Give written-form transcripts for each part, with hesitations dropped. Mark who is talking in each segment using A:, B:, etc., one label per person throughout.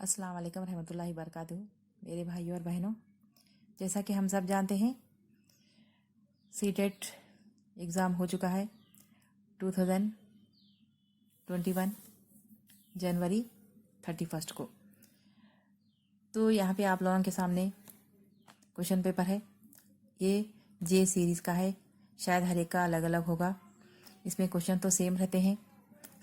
A: अस्सलाम वालेकुम रहमतुल्लाहि बरकातुहू। मेरे भाइयों और बहनों, जैसा कि हम सब जानते हैं सीटेट एग्ज़ाम हो चुका है 2021 जनवरी 31 को। तो यहाँ पे आप लोगों के सामने क्वेश्चन पेपर है। ये जे सीरीज़ का है, शायद हर एक का अलग अलग होगा। इसमें क्वेश्चन तो सेम रहते हैं,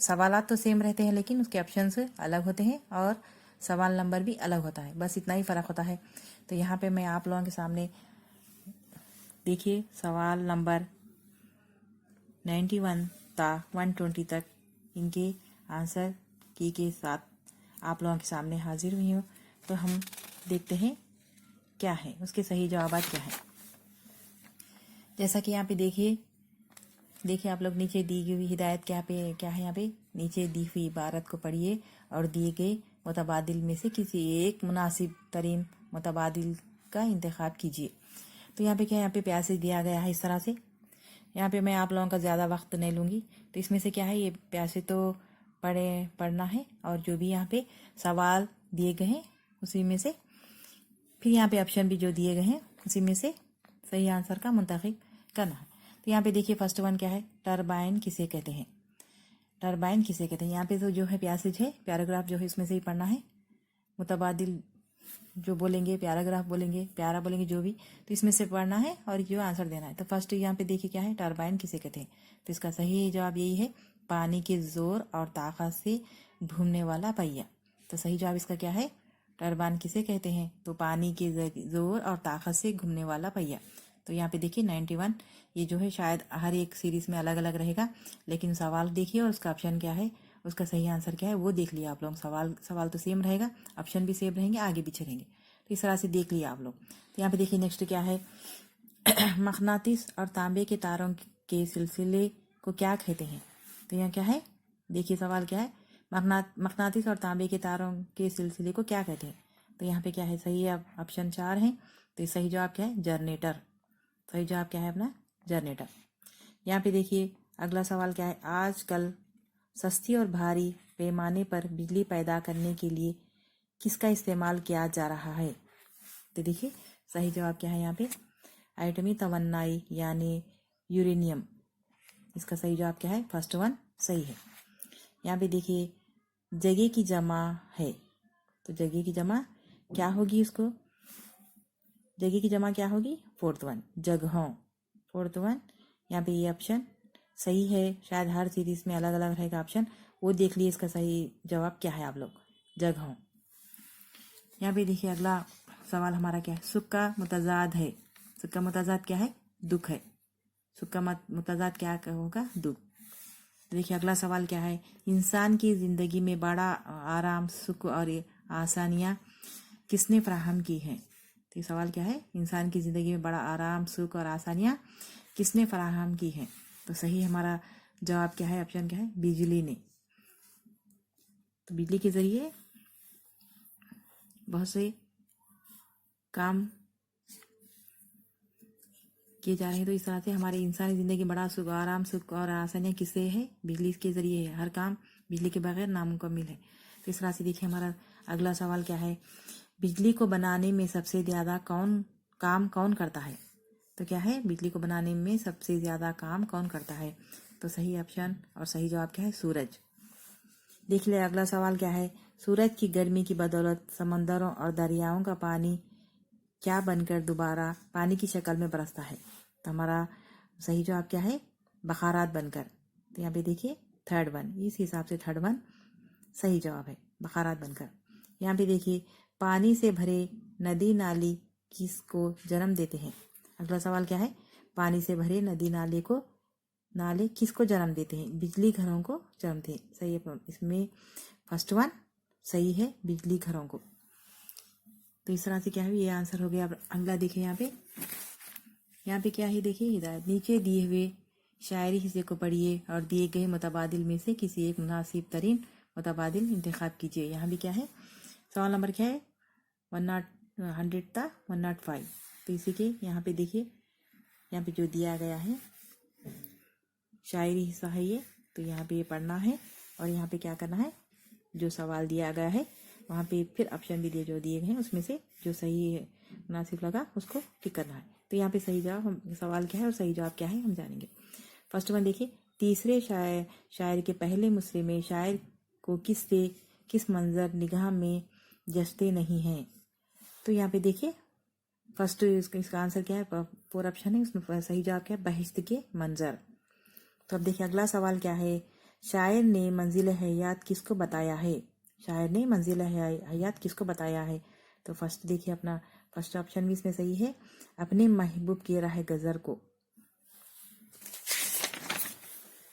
A: सवालात तो सेम रहते हैं, लेकिन उसके ऑप्शंस अलग होते हैं और सवाल नंबर भी अलग होता है, बस इतना ही फ़र्क होता है। तो यहाँ पे मैं आप लोगों के सामने देखिए सवाल नंबर 91 ता 120 तक इनके आंसर की के साथ आप लोगों के सामने हाजिर हुई हूँ। तो हम देखते हैं क्या है उसके सही जवाब क्या है। जैसा कि यहाँ पे देखिए आप लोग, नीचे दी गई हिदायत क्या है यहाँ पे नीचे दी हुई इबारत को पढ़िए और दिए गए मुतबादिल में से किसी एक मुनासिब तरीन मुतबादिल का इंतखाब कीजिए। तो यहाँ पे क्या है, यहाँ पे पैसेज दिया गया है इस तरह से। यहाँ पे मैं आप लोगों का ज़्यादा वक्त नहीं लूँगी। तो इसमें से क्या है, ये पैसेज तो पढ़ना है और जो भी यहाँ पे सवाल दिए गए हैं उसी में से, फिर यहाँ पे ऑप्शन भी जो दिए गए हैं उसी में से सही आंसर का मुंतखब करना है। तो यहाँ पे देखिए फर्स्ट वन क्या है, टरबाइन किसे कहते हैं। टरबाइन किसे कहते हैं, यहाँ पे तो जो है पैसेज है, पैराग्राफ जो है इसमें से ही पढ़ना है। मुतबादिल जो बोलेंगे, पैराग्राफ बोलेंगे, प्यारा बोलेंगे, जो भी, तो इसमें से पढ़ना है और जो आंसर देना है। तो फर्स्ट यहाँ पे देखिए क्या है, टरबाइन किसे कहते हैं। तो इसका सही जवाब यही है, पानी के जोर और ताकत से घूमने वाला पहिया। तो सही जवाब इसका क्या है, टरबाइन किसे कहते हैं, तो पानी के जोर और ताकत से घूमने वाला पहिया। तो यहाँ पे देखिए 91, ये जो है शायद हर एक सीरीज में अलग अलग रहेगा, लेकिन सवाल देखिए और उसका ऑप्शन क्या है, उसका सही आंसर क्या है वो देख लिया आप लोग। सवाल तो सेम रहेगा, ऑप्शन भी सेम रहेंगे, आगे पीछे रहेंगे। तो इस तरह से देख लिया आप लोग। तो यहाँ पे देखिए नेक्स्ट क्या है, मकनातीस और तांबे के तारों के सिलसिले को क्या कहते हैं। तो यहाँ क्या है, देखिए सवाल क्या है, मकनातीस और तांबे के तारों के सिलसिले को क्या कहते हैं। तो यहाँ पे क्या है, सही है, ऑप्शन 4 है। तो सही जवाब क्या है, जनरेटर। सही जवाब क्या है अपना, जनरेटर। यहाँ पे देखिए अगला सवाल क्या है, आजकल सस्ती और भारी पैमाने पर बिजली पैदा करने के लिए किसका इस्तेमाल किया जा रहा है। तो देखिए सही जवाब क्या है यहाँ पे, एटमी तवन्नाई यानी यूरेनियम। इसका सही जवाब क्या है, फर्स्ट वन सही है। यहाँ पे देखिए जगह की जमा है, तो जगह की जमा क्या होगी, उसको जगह की जमा क्या होगी, फोर्थ वन जगहों, फोर्थ वन। यहाँ पे ये ऑप्शन सही है, शायद हर सीरीज में अलग अलग रहेगा ऑप्शन, वो देख लिए इसका सही जवाब क्या है आप लोग, जगहों। यहाँ पे देखिए अगला सवाल हमारा क्या है, सुख का मुतजाद है। सुख का मुतजाद क्या है, दुख है। सुख का मुतजाद क्या होगा, दुख। देखिए अगला सवाल क्या है, इंसान की ज़िंदगी में बड़ा आराम, सुख और आसानियाँ किसने फराहम की हैं। तो ये सवाल क्या है, इंसान की ज़िंदगी में बड़ा आराम, सुख और आसानियाँ किसने फराहम की हैं। तो सही हमारा जवाब क्या है, ऑप्शन क्या है, बिजली ने। तो बिजली के ज़रिए बहुत से काम किए जा रहे हैं। तो इस तरह से हमारे इंसानी ज़िंदगी बड़ा सुख, आराम, सुख और आसानियाँ किससे है, बिजली के ज़रिए है। हर काम बिजली के बगैर नामुमकिन है। तो इस तरह से देखिए हमारा अगला सवाल क्या है, बिजली को बनाने में सबसे ज़्यादा कौन करता है। तो क्या है, बिजली को बनाने में सबसे ज़्यादा काम कौन करता है। तो सही ऑप्शन और सही जवाब क्या है, सूरज। देख ले अगला सवाल क्या है, सूरज की गर्मी की बदौलत समंदरों और दरियाओं का पानी क्या बनकर दोबारा पानी की शक्ल में बरसता है। तो हमारा सही जवाब क्या है, बखारात बनकर। तो यहाँ पे देखिए थर्ड वन, इस हिसाब से थर्ड वन सही जवाब है, बखारात बनकर। यहाँ पे देखिए पानी से भरे नदी नाली किसको जन्म देते हैं। अगला सवाल क्या है, पानी से भरे नदी नाले किसको जन्म देते हैं, बिजली घरों को जन्म देते हैं। सही है, इसमें फर्स्ट वन सही है, बिजली घरों को। तो इस तरह से क्या है, ये आंसर हो गया। अब अगला देखिए यहाँ पे क्या है, देखिए हिदायत, नीचे दिए हुए शायरी हिस्से को पढ़िए और दिए गए मुतबादिल में से किसी एक मुनासिब तरीन मुतबादिल इंतखाब कीजिए। यहाँ भी क्या है, सवाल नंबर क्या है, 100 था 105। तो इसी के यहाँ पे देखिए, यहाँ पे जो दिया गया है शायरी हिस्सा है ये, तो यहाँ पे ये पढ़ना है और यहाँ पे क्या करना है, जो सवाल दिया गया है वहाँ पे फिर ऑप्शन भी जो दिए गए हैं उसमें से जो सही है मुनासिब लगा उसको टिक करना है। तो यहाँ पे सही जवाब हम सवाल क्या है और सही जवाब क्या है हम जानेंगे। फर्स्ट वन देखिए, तीसरे शायर के पहले मुसरे में शायर को किस मंजर निगाह में जचते नहीं हैं। तो यहाँ पे देखिए फर्स्ट इसका आंसर क्या है, 4 ऑप्शन है, उसमें सही जवाब क्या है, बहिश्त के मंजर। तो अब देखिए अगला सवाल क्या है, शायर ने मंजिल हयात किसको बताया है। शायर ने मंजिल हयात किसको बताया है। तो फर्स्ट देखिए अपना फर्स्ट ऑप्शन भी इसमें सही है, अपने महबूब की राह गजर को।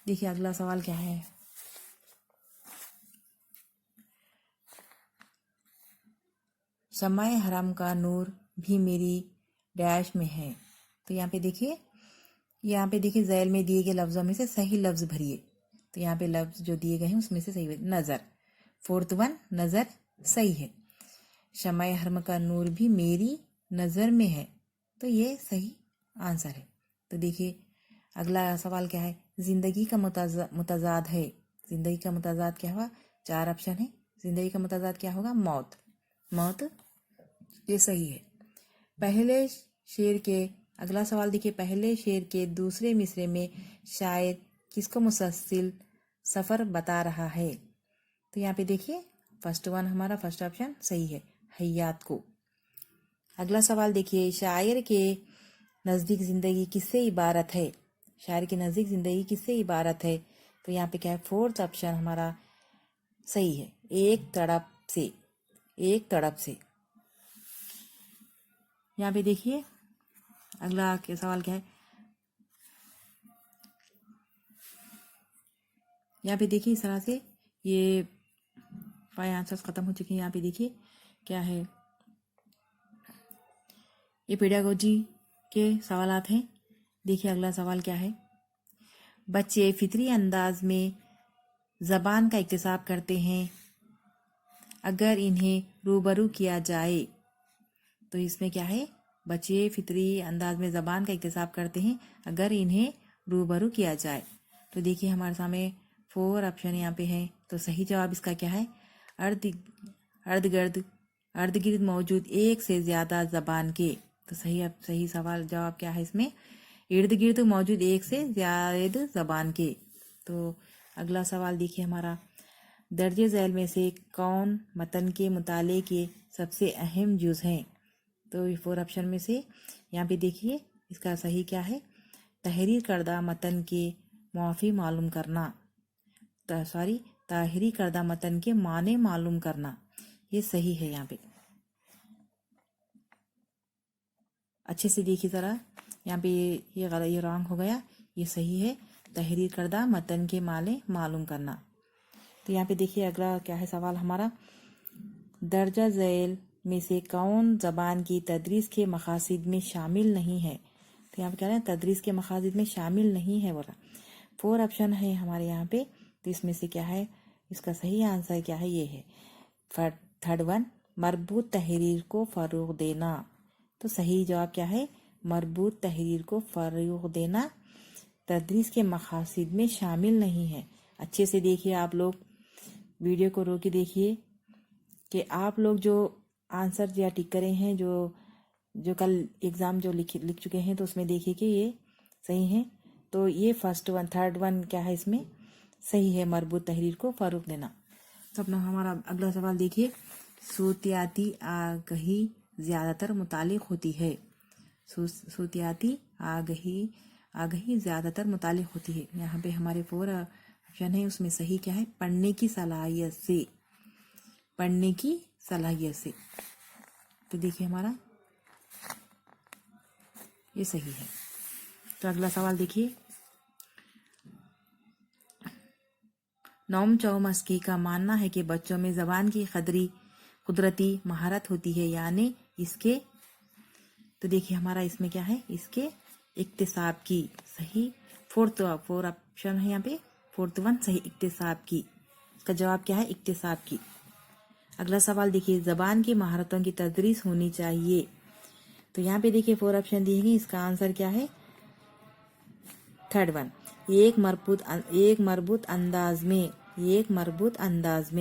A: देखिए अगला सवाल क्या है, शम्माए हराम का नूर भी मेरी डैश में है। तो यहाँ पे देखिए ज़ैल में दिए गए लफ्ज़ों में से सही लफ्ज़ भरिए। तो यहाँ पे लफ्ज़ जो दिए गए हैं उसमें से सही नज़र, 4th वन नज़र सही है। शम्माए हराम का नूर भी मेरी नज़र में है, तो ये सही आंसर है। तो देखिए अगला सवाल क्या है, जिंदगी का मुतजाद है। जिंदगी का मुतजाद क्या हुआ, 4 ऑप्शन है। जिंदगी का मुतजाद क्या होगा, मौत। मौत ये सही है। पहले शेर के अगला सवाल देखिए, पहले शेर के दूसरे मिसरे में शायर किसको मुसलसल सफ़र बता रहा है। तो यहाँ पे देखिए फर्स्ट वन हमारा फर्स्ट ऑप्शन सही है, हयात को। अगला सवाल देखिए, शायर के नज़दीक ज़िंदगी किससे इबारत है। शायर के नज़दीक ज़िंदगी किससे इबारत है। तो यहाँ पे क्या है, 4th ऑप्शन हमारा सही है, एक तड़प से। एक तड़प से। यहाँ पे देखिए अगला सवाल क्या है, यहाँ पे देखिए इस तरह से ये 5 आंसर्स खत्म हो चुके हैं। यहाँ पे देखिए क्या है, ये पेडागोजी के सवालात हैं। देखिए अगला सवाल क्या है, बच्चे फितरी अंदाज में ज़बान का इक्तिसाब करते हैं अगर इन्हें रूबरू किया जाए। तो इसमें क्या है, बच्चे फितरी अंदाज में ज़बान का इक्तिसाब करते हैं अगर इन्हें रूबरू किया जाए। तो देखिए हमारे सामने 4 ऑप्शन यहाँ पे हैं। तो सही जवाब इसका क्या है, अर्द गिर्द मौजूद एक से ज़्यादा ज़बान के। तो सही सवाल जवाब क्या है इसमें, इर्द गिर्द मौजूद एक से ज़्यादा ज़बान के। तो अगला सवाल देखिए हमारा, दर्जे झैल में से कौन मतन के मुताले के सबसे अहम जुज़ हैं। तो 4 ऑप्शन में से यहाँ पे देखिए इसका सही क्या है, तहरीर करदा मतन के मुआफ़ी मालूम करना। तहरीर करदा मतन के माने मालूम करना, ये सही है। यहाँ पे अच्छे से देखिए ज़रा, यहाँ पे ये रॉन्ग हो गया, ये सही है, तहरीर करदा मतन के माने मालूम करना। तो यहाँ पे देखिए अगला क्या है सवाल हमारा, दर्जा झैल में से कौन ज़बान की तदरीस के मकासद में शामिल नहीं है। तो यहाँ पे क्या है, तदरीस के मकासद में शामिल नहीं है बोला। 4 ऑप्शन है हमारे यहाँ पे। तो इसमें से क्या है, इसका सही आंसर क्या है, ये है 3rd वन, मरबूत तहरीर को फ़रोग़ देना। तो सही जवाब क्या है, मरबूत तहरीर को फ़रोग़ देना तदरीस के मकासद में शामिल नहीं है। अच्छे से देखिए आप लोग, वीडियो को रोक के देखिए कि आप लोग जो आंसर या टिक करे हैं, जो कल एग्ज़ाम जो लिख चुके हैं, तो उसमें देखिए कि ये सही है। तो ये फर्स्ट वन 3rd वन क्या है इसमें सही है, मरबूत तहरीर को फ़रोग़ देना। तो अपना हमारा अगला सवाल देखिए, सूतियाती आगही ज़्यादातर मुतालिक होती है। सूतियाती आगही ज़्यादातर मुतालिक होती है। यहाँ पे हमारे 4 ऑप्शन है, उसमें सही क्या है, पढ़ने की सलाहियत से। पढ़ने की सलाहियत से। तो देखिए हमारा ये सही है। तो अगला सवाल देखिए, नौम चौमस्की का मानना है कि बच्चों में ज़बान की कुदरती महारत होती है, यानी इसके। तो देखिए हमारा इसमें क्या है, इसके इक्तिसाब की। सही 4th ऑप्शन है यहाँ पे, 4th वन सही, इक्तिसाब की। इसका जवाब क्या है, इक्तिसाब की। अगला सवाल देखिए, ज़बान की महारतों की तदरीस होनी चाहिए। तो यहाँ पे देखिए 4 ऑप्शन दिए गए, इसका आंसर क्या है, 3rd वन, एक मरबूत अंदाज में।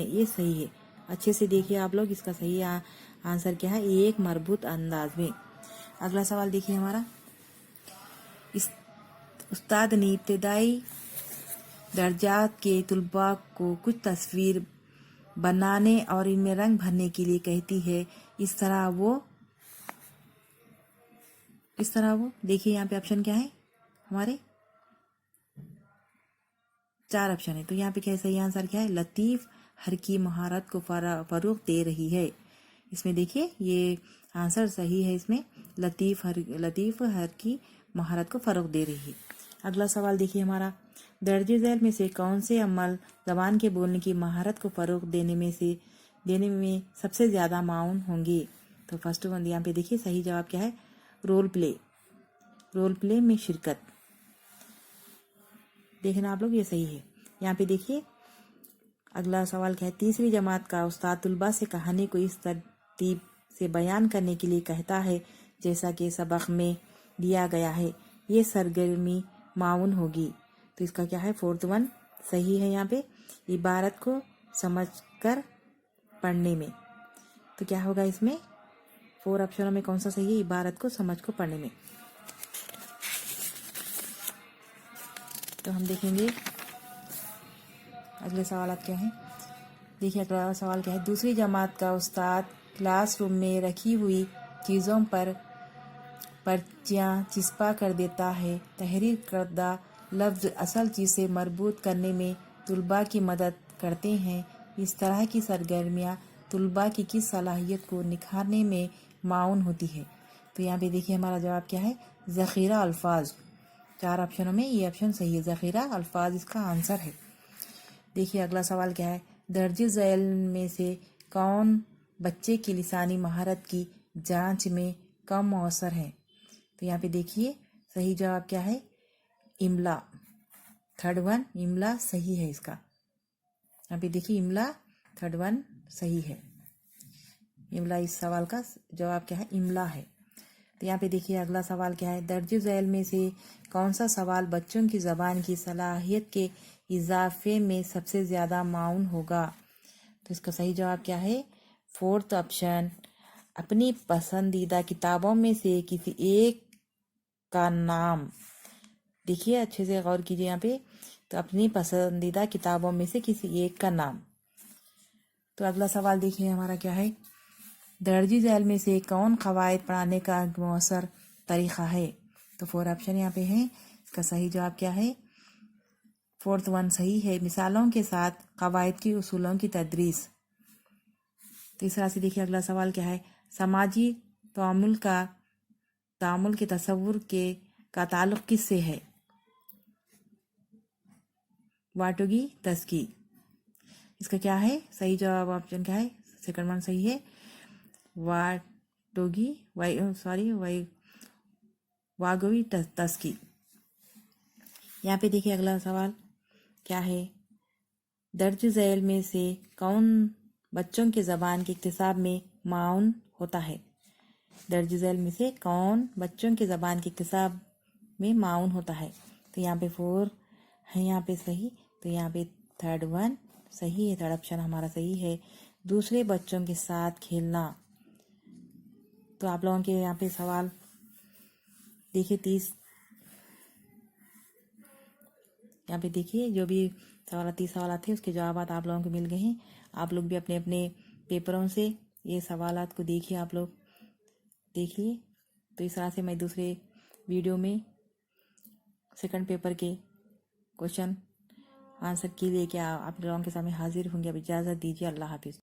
A: ये सही है। अच्छे से देखिए आप लोग। इसका सही आंसर क्या है, एक मरबूत अंदाज में। अगला सवाल देखिए हमारा, इस उस्ताद ने इब्तदाई दर्जात के तुलबा को कुछ तस्वीर बनाने और इनमें रंग भरने के लिए कहती है। इस तरह वो देखिए यहाँ पे ऑप्शन क्या है हमारे, 4 ऑप्शन है। तो यहाँ पे क्या सही आंसर क्या है, लतीफ हर की महारत को फरोग दे रही है। इसमें देखिए ये आंसर सही है। इसमें लतीफ हर की महारत को फरोग दे रही है। अगला सवाल देखिए हमारा, दर्जे झैल में से कौन से अमल जबान के बोलने की महारत को फरोग देने में सबसे ज्यादा माउन होंगे। तो फर्स्ट वन यहाँ पे देखिए सही जवाब क्या है, रोल प्ले में शिरकत। देखना आप लोग, ये सही है। यहाँ पे देखिए अगला सवाल क्या है, तीसरी जमात का उस्ताद तुलबा से कहानी को इस तरतीब से बयान करने के लिए कहता है जैसा कि सबक में दिया गया है। ये सरगर्मी माउन होगी। तो इसका क्या है, फोर्थ वन सही है। यहाँ पे इबारत को समझकर पढ़ने में, तो क्या होगा इसमें, 4 ऑप्शनों में कौन सा सही है, इबारत को समझ को पढ़ने में। तो हम देखेंगे अगले सवाल क्या हैं। देखिए अगला सवाल क्या है, दूसरी जमात का उस्ताद क्लासरूम में रखी हुई चीज़ों पर पर्चियाँ चिपका कर देता है। तहरीर करदा लफ्ज़ असल चीज़ से मरबूत करने में तुलबा की मदद करते हैं। इस तरह की सरगर्मियाँ तुलबा की किस सलाहियत को निखारने में माउन होती है। तो यहाँ पे देखिए हमारा जवाब क्या है, ज़ख़ीरा अल्फाज। 4 ऑप्शनों में ये ऑप्शन सही है, ज़ख़ीरा अल्फाज इसका आंसर है। देखिए अगला सवाल क्या है, दर्जे झैल में से कौन बच्चे की लिसानी महारत की जांच में कम मौसर है। तो यहाँ पे देखिए सही जवाब क्या है, इमला। थर्ड वन इमला सही है इसका। यहाँ पे देखिए इमला थर्ड वन सही है। इमला इस सवाल का जवाब क्या है, इमला है। तो यहाँ पे देखिए अगला सवाल क्या है, दर्जे झैल में से कौन सा सवाल बच्चों की ज़बान की सलाहियत के इजाफे में सबसे ज़्यादा माउन होगा। तो इसका सही जवाब क्या है, फोर्थ ऑप्शन, अपनी पसंदीदा किताबों में से किसी एक का नाम। देखिए अच्छे से गौर कीजिए यहाँ पे, तो अपनी पसंदीदा किताबों में से किसी एक का नाम। तो अगला सवाल देखिए हमारा क्या है, दर्जे झैल में से कौन कवायद पढ़ाने का मौसर तरीक़ा है। तो 4 ऑप्शन यहाँ पे हैं। इसका सही जवाब क्या है, फोर्थ वन सही है, मिसालों के साथ कवायद की उसूलों की तदरीस। तो इस तरह से देखिए अगला सवाल क्या है, समाजी तामुल के तसव्वुर का ताल्लुक किससे है। वाटोगी तस्की। इसका क्या है सही जवाब, ऑप्शन क्या है, सेकंड वन सही है, वागोवी तस्की। यहाँ पे देखिए अगला सवाल क्या है, दर्ज झैल में से कौन बच्चों के ज़बान के इक्तिसाब में माउन होता है। दर्ज झैल में से कौन बच्चों के ज़बान के इक्तिसाब में माउन होता है। तो यहाँ पे 4 है यहाँ पे सही। तो यहाँ पे थर्ड वन सही है, थर्ड ऑप्शन हमारा सही है, दूसरे बच्चों के साथ खेलना। तो आप लोगों के यहाँ पे सवाल देखिए 30, यहाँ पे देखिए जो भी 30 सवाल थे उसके जवाब आप लोगों को मिल गए हैं। आप लोग भी अपने अपने पेपरों से ये सवालात को देखिए, आप लोग देखिए। तो इस तरह से मैं दूसरे वीडियो में सेकंड पेपर के क्वेश्चन आंसर के लिए क्या आप लोगों के सामने हाजिर होंगे। अब इजाज़त दीजिए, अल्लाह हाफिज़।